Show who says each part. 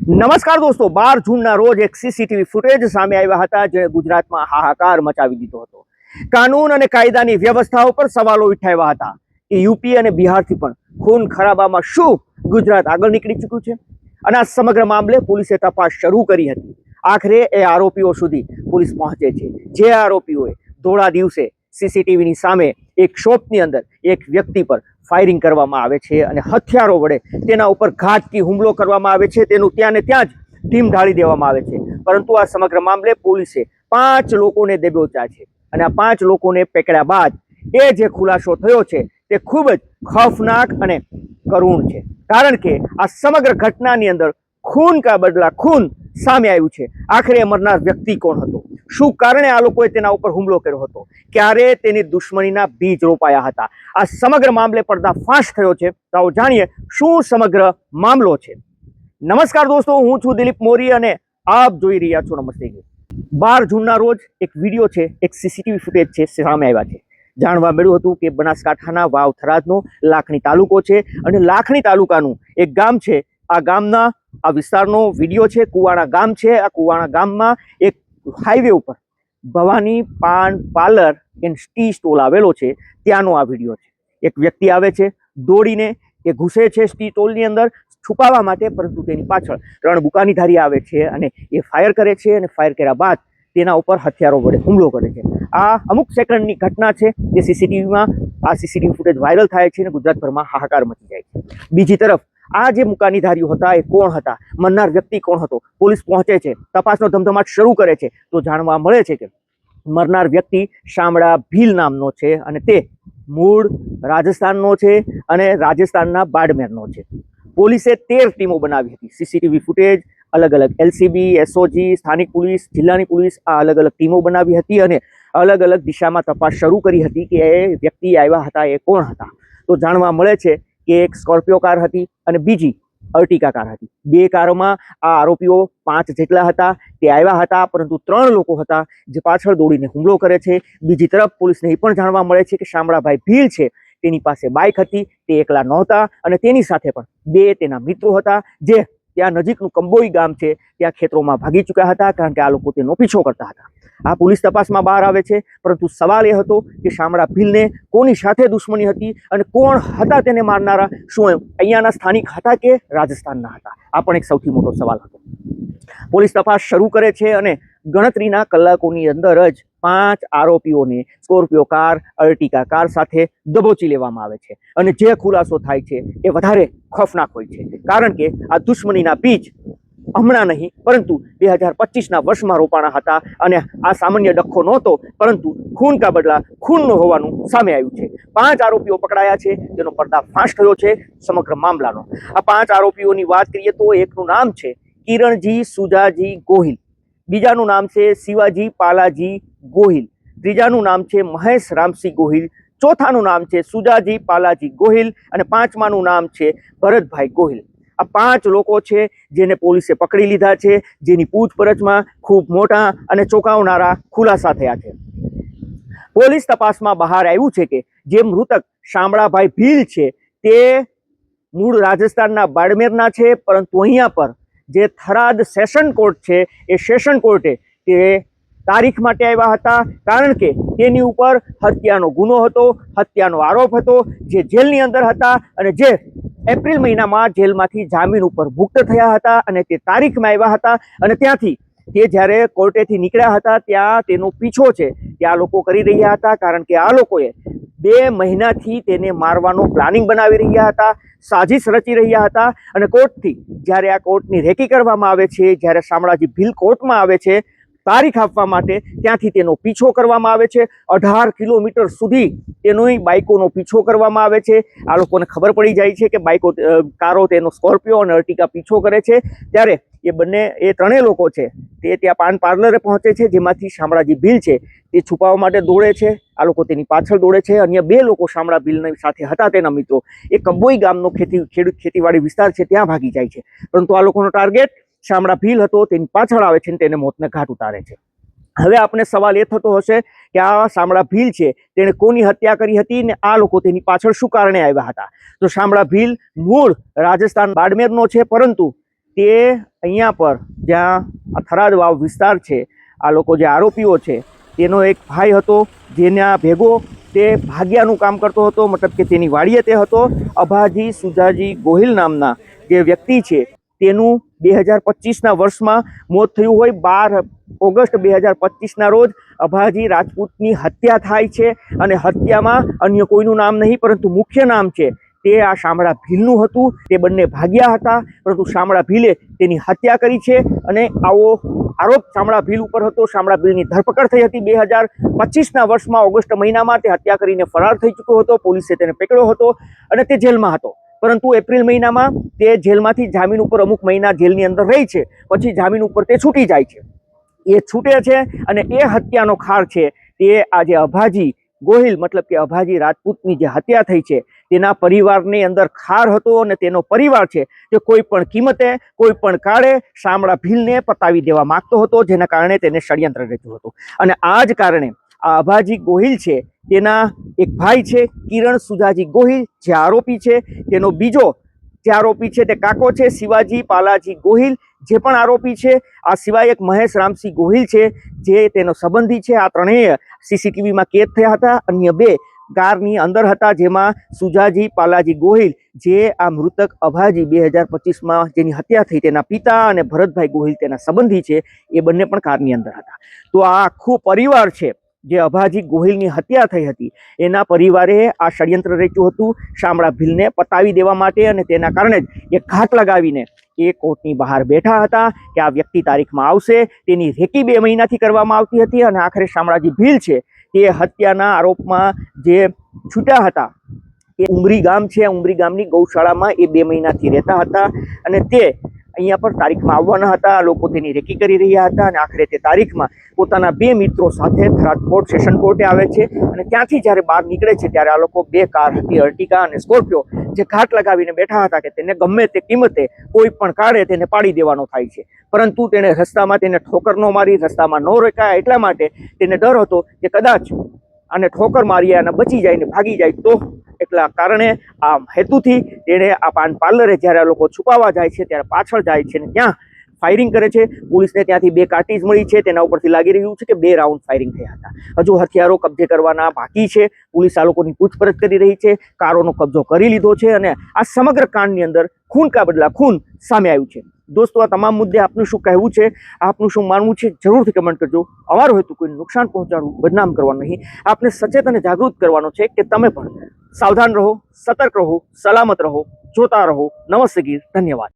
Speaker 1: નમસ્કાર દોસ્તો, 12 જૂનના રોજ એક સીસીટીવી ફૂટેજ સામે આવ્યા હતા જેણે ગુજરાતમાં હાહાકાર મચાવી દીધો હતો. કાનૂન અને કાયદાની વ્યવસ્થા ઉપર સવાલો ઉઠાવ્યા હતા કે યુપી અને બિહારથી પણ ખૂન ખરાબામાં શું ગુજરાત આગળ નીકળી ચૂક્યું છે. અને આ સમગ્ર મામલે પોલીસે તપાસ શરૂ કરી હતી. આખરે એ આરોપીઓ સુધી પોલીસ પહોંચે છે. જે આરોપીઓએ ધોળા દિવસે સીસીટીવીની સામે એક શોપની અંદર એક વ્યક્તિ પર ફાયરિંગ કરવામાં આવે છે અને હથિયારો વડે તેના ઉપર ઘાતકી હુમલો કરવામાં આવે છે. તેનું ત્યાં ને ત્યાં જ ઢીમ ઢાળી દેવામાં આવે છે. પરંતુ આ સમગ્ર મામલે પોલીસે 5 લોકોને દબોચ્યા છે અને આ 5 લોકોને પકડ્યા બાદ એ જે ખુલાસો થયો છે તે ખૂબ જ ખૌફનાક અને કરુણ છે. કારણ કે આ સમગ્ર ઘટનાની અંદર ખૂન કા બદલા ખૂન સામે આવ્યું છે. આખરે મરનાર વ્યક્તિ કોણ હતો, શું કારણે આ લોકોએ તેના ઉપર હુમલો કર્યો હતો, ક્યારે તેની દુશ્મનીના બીજ રોપાયા હતા, આ સમગ્ર મામલે પર્દાફાશ થયો છે. તો આવો જાણીએ શું સમગ્ર મામલો છે. નમસ્કાર દોસ્તો, હું છું દિલીપ મોરી અને આપ જોઈ રહ્યા છો નમસ્તે. 12 જૂનના રોજ એક વિડીયો છે, એક સીસીટીવી ફૂટેજ છે સામે આવ્યા છે. જાણવા મળ્યું હતું કે બનાસકાંઠાના વાવ થરાદનો લાખણી તાલુકો છે અને લાખણી તાલુકાનું એક ગામ છે. આ ગામના આ વિસ્તારનો વિડીયો છે. કુવાણા ગામ છે. આ કુવાણા ગામમાં એક હાઈવે ઉપર ભવાની પાન પાર્લર એન્ડ ટી સ્ટોલ આવેલો છે. ત્યાંનો આ વિડીયો છે. એક વ્યક્તિ આવે છે દોડીને, એ ઘૂસે છે ટી સ્ટોલની અંદર છુપાવવા માટે, પરંતુ તેની પાછળ 3 બુકાનીધારી આવે છે અને એ ફાયર કરે છે અને ફાયર કર્યા બાદ તેના ઉપર હથિયારો વડે હુમલો કરે છે. આ અમુક સેકન્ડની ઘટના છે. તે સીસીટીવીમાં આ સીસીટીવી ફૂટેજ વાયરલ થાય છે અને ગુજરાતભરમાં હાહાકાર મચી જાય છે. બીજી તરફ આ જે મુકાનીધારીઓ હતા એ કોણ હતા, મરનાર વ્યક્તિ કોણ હતો, પોલીસ પહોંચે છે, તપાસનો ધમધમાટ શરૂ કરે છે. તો જાણવા મળે છે કે મરનાર વ્યક્તિ શામળા ભીલ નામનો છે અને તે મૂળ રાજસ્થાનનો છે અને રાજસ્થાનના બાડમેરનો છે. પોલીસે 13 ટીમો બનાવી હતી. સીસીટીવી ફૂટેજ, અલગ અલગ એલસીબી, એસઓજી, સ્થાનિક પોલીસ, જિલ્લાની પોલીસ, આ અલગ અલગ ટીમો બનાવી હતી અને અલગ અલગ દિશામાં તપાસ શરૂ કરી હતી કે એ વ્યક્તિ આવ્યા હતા એ કોણ હતા. તો જાણવા મળે છે કે એક સ્કોર્પિયો કાર હતી અને બીજી અર્ટિકા કાર હતી. 2 કારોમાં આ આરોપીઓ 5 જેટલા હતા તે આવ્યા હતા, પરંતુ 3 લોકો હતા જે પાછળ દોડીને હુમલો કરે છે. બીજી તરફ પોલીસને એ પણ જાણવા મળે છે કે શામળાભાઈ ભીલ છે તેની પાસે બાઇક હતી, તે એકલા નહોતા અને તેની સાથે પણ 2 તેના મિત્રો હતા જે ત્યાં નજીકનું કંબોઈ ગામ છે ત્યાં ખેતરોમાં ભાગી ચૂક્યા હતા, કારણ કે આ લોકો તેનો પીછો કરતા હતા. આ પોલીસ તપાસમાં બહાર આવે છે. પરંતુ સવાલ એ હતો કે શામળા ભીલને કોની સાથે દુશ્મની હતી અને કોણ હતા તેને મારનારા, શું અહીંયાના સ્થાનિક હતા કે રાજસ્થાનના હતા, આ પણ એક સૌથી મોટો સવાલ હતો. પોલીસ તપાસ શરૂ કરે છે અને ગણતરીના કલાકોની અંદર જ 5 આરોપીઓને સ્કોર્પિયો કાર, અર્ટિકા કાર સાથે દબોચી લેવામાં આવે છે. અને જે ખુલાસો થાય છે એ વધારે ખૌફનાક હોય છે, કારણ કે આ દુશ્મનીના બીજ હમણાં નહીં પરંતુ 2025ના વર્ષમાં રોપાણા હતા અને આ સામાન્ય ડખ્ખો નહોતો, પરંતુ ખૂન કા બદલા ખૂનનો હોવાનું સામે આવ્યું છે. 5 આરોપીઓ પકડાયા છે, તેનો પર્દાફાશ થયો છે સમગ્ર મામલાનો. આ 5 આરોપીઓની વાત કરીએ તો એકનું નામ છે કિરણજી સુજાજી ગોહિલ, બીજાનું નામ છે શિવાજી પાલાજી ગોહિલ, ત્રીજાનું નામ છે મહેશ રામસિંહ ગોહિલ, ચોથાનું નામ છે સુજાજી પાલાજી ગોહિલ અને 5માનું નામ છે ભરતભાઈ ગોહિલ. આ 5 લોકો છે જેને પોલીસે પકડી લીધા છે, જેની પૂછપરછમાં ખૂબ મોટા અને ચોંકાવનારા ખુલાસા થયા છે. પોલીસ તપાસમાં બહાર આવ્યું છે કે જે મૃતક શામળાભાઈ ભીલ છે તે મૂળ રાજસ્થાનના બાડમેરના છે, પરંતુ અહીંયા પર જે થરાદ સેશન કોર્ટ છે એ સેશન કોર્ટે તે તારીખ માટે આવ્યા હતા, કારણ કે તેની ઉપર હત્યાનો ગુનો હતો, હત્યાનો આરોપ હતો, જે જેલની અંદર હતા અને જે એપ્રિલ મહિનામાં જેલમાંથી જામીન ઉપર મુક્ત થયા હતા અને તે તારીખમાં આવ્યા હતા. અને ત્યાંથી તે જ્યારે કોર્ટેથી નીકળ્યા હતા ત્યાં તેનો પીછો છે તે આ લોકો કરી રહ્યા હતા, કારણ કે આ લોકોએ 2 મહિનાથી તેને મારવાનો પ્લાનિંગ બનાવી રહ્યા હતા, સાજિશ રચી રહ્યા હતા. અને કોર્ટથી જ્યારે આ કોર્ટની રેકી કરવામાં આવે છે, જ્યારે શામળાજી ભીલ કોર્ટમાં આવે છે તારીખ આપવા માટે, ત્યાંથી તેનો પીછો કરવામાં આવે છે. 18 કિલોમીટર સુધી તેની બાઇકોનો પીછો કરવામાં આવે છે. આ લોકોને ખબર પડી જાય છે કે બાઇકો કારો તેનો સ્કોર્પિયો અને અર્ટિકા પીછો કરે છે. ત્યારે એ 3 લોકો છે તે ત્યાં પાન પાર્લરે પહોંચે છે, જેમાંથી શામળાજી ભીલ છે તે છુપાવવા માટે દોડે છે. આ લોકો તેની પાછળ દોડે છે. અન્ય 2 લોકો શામળા ભીલની સાથે હતા તેના મિત્રો, એ કંબોઈ ગામનો ખેતીવાડી વિસ્તાર છે ત્યાં ભાગી જાય છે. પરંતુ આ લોકોનો ટાર્ગેટ શામળા ભીલ હતો, તેની પાછળ આવે છે અને તેને મોતને ઘાટ ઉતારે છે. હવે આપણે સવાલ એ થતો હશે કે આ શામળા ભીલ છે તેણે કોની હત્યા કરી હતી ને આ લોકો તેની પાછળ શું કારણે આવ્યા હતા. તો શામળા ભીલ મૂળ રાજસ્થાન બાડમેરનો છે, પરંતુ તે અહીંયા પર જ્યાં આ થરાદ વાવ વિસ્તાર છે, આ લોકો જે આરોપીઓ છે તેનો એક ભાઈ હતો જેના ભેગો તે ભાગ્યાનું કામ કરતો હતો, મતલબ કે તેની વાડીએ તે હતો. અભાજી સુજાજી ગોહિલ નામના જે વ્યક્તિ છે તેનું 2025ના વર્ષમાં મોત થયું હોય. 12 ઓગસ્ટ 2025ના રોજ અભાજી રાજપૂતની હત્યા થાય છે અને હત્યામાં અન્ય કોઈનું નામ નહીં પરંતુ મુખ્ય નામ છે તે આ શામળા ભીલનું હતું. તે બંને ભાગ્યા હતા પરંતુ શામળા ભીલે તેની હત્યા કરી છે અને આવો આરોપ શામળા ભીલ ઉપર હતો. શામળા ભીલની ધરપકડ થઈ હતી 2025ના વર્ષમાં ઓગસ્ટ મહિનામાં. તે હત્યા કરીને ફરાર થઈ ચૂક્યો હતો. પોલીસે તેને પકડ્યો હતો અને તે જેલમાં હતો. પરંતુ એપ્રિલ મહિનામાં તે જેલમાંથી જામીન ઉપર અમુક મહિના જેલની અંદર રહી છે, પછી જામીન ઉપર તે છૂટી જાય છે. એ છૂટે છે અને એ હત્યાનો ખાર છે તે આજે અભાજી ગોહિલ મતલબ કે અભાજી રાજપૂતની જે હત્યા થઈ છે તેના પરિવારની અંદર ખાર હતો અને તેનો પરિવાર છે તે કોઈ પણ કિંમતે કોઈ પણ કાળે શામળા ભીલને પતાવી દેવા માંગતો હતો, જેના કારણે તેને ષડયંત્ર રચ્યું હતું. અને આ જ કારણે આ અભાજી ગોહિલ છે તેના એક ભાઈ છે કિરણ સુજાજી ગોહિલ જે આરોપી છે, તેનો બીજો જે આરોપી છે તે કાકો છે શિવાજી પાલાજી ગોહિલ જે પણ આરોપી છે. આ સિવાય એક મહેશ રામસિંહ ગોહિલ છે જે તેનો સંબંધી છે. આ ત્રણેય સીસીટીવીમાં કેદ થયા હતા. અન્ય 2 કારની અંદર હતા, જેમાં સુજાજી પાલાજી ગોહિલ જે આ મૃતક અભાજી 2025માં જેની હત્યા થઈ તેના પિતા અને ભરતભાઈ ગોહિલ તેના સંબંધી છે, એ બંને પણ કારની અંદર હતા. તો આ આખું પરિવાર છે જે અભાજી ગોહિલની હત્યા થઈ હતી એના પરિવારે આ ષડયંત્ર રચ્યું હતું શામળા ભીલને પતાવી દેવા માટે, અને તેના કારણે જ એક ઘાટ લગાવીને એ કોર્ટની બહાર બેઠા હતા કે આ વ્યક્તિ તારીખમાં આવશે. તેની રેકી 2 મહિનાથી કરવામાં આવતી હતી અને આખરે શામળાજી ભીલ છે તે હત્યાના આરોપમાં જે છૂટ્યા હતા એ ઉમરી ગામ છે. ઉમરી ગામની ગૌશાળામાં એ 2 મહિનાથી રહેતા હતા અને તે અહીંયા પર તારીખમાં આવવાના હતા. લોકો તેની રેકી કરી રહ્યા હતા અને આખરે તે તારીખમાં પોતાના 2 મિત્રો સાથે થરાદ કોર્ટ સેશન કોર્ટે આવે છે અને ત્યાંથી જ્યારે બહાર નીકળે છે ત્યારે આ લોકો 2 કાર હતી, અર્ટિકા અને સ્કોર્પિયો, જે ઘાટ લગાવીને બેઠા હતા કે તેને ગમે તે કિંમતે કોઈ પણ કાળે તેને પાડી દેવાનો થાય છે. પરંતુ તેણે રસ્તામાં તેને ઠોકર ન મારી, રસ્તામાં ન રોકાયા, એટલા માટે તેને ડર હતો કે કદાચ આને ઠોકર મારી અને બચી જાય ને ભાગી જાય તો. એટલા કારણે આ હેતુથી તેણે આ પાન પાર્લરે જ્યારે આ લોકો છુપાવવા જાય છે ત્યારે પાછળ જાય છે ને ત્યાં ફાયરિંગ કરે છે. પોલીસને ત્યાંથી 2 કાર્ટીજ મળી છે. તેના ઉપરથી લાગી રહ્યું છે કે 2 રાઉન્ડ ફાયરિંગ થયા હતા. હજુ હથિયારો કબજે કરવાના બાકી છે. પોલીસ આ લોકોની પૂછપરછ કરી રહી છે. કારોનો કબજો કરી લીધો છે અને આ સમગ્ર કાંડની અંદર ખૂન કા બદલા ખૂન સામે આવ્યું છે. દોસ્તો, આ તમામ મુદ્દે આપનું શું કહેવું છે, આપનું શું માનવું છે, જરૂરથી કમેન્ટ કરજો. અમારો હેતુ કોઈને નુકસાન પહોંચાડવું, બદનામ કરવાનું નહીં, આપને સચેત અને જાગૃત કરવાનો છે કે તમે પણ સાવધાન રહો, સતર્ક રહો, સલામત રહો, જોતા રહો. નમસ્તે ગીર, ધન્યવાદ.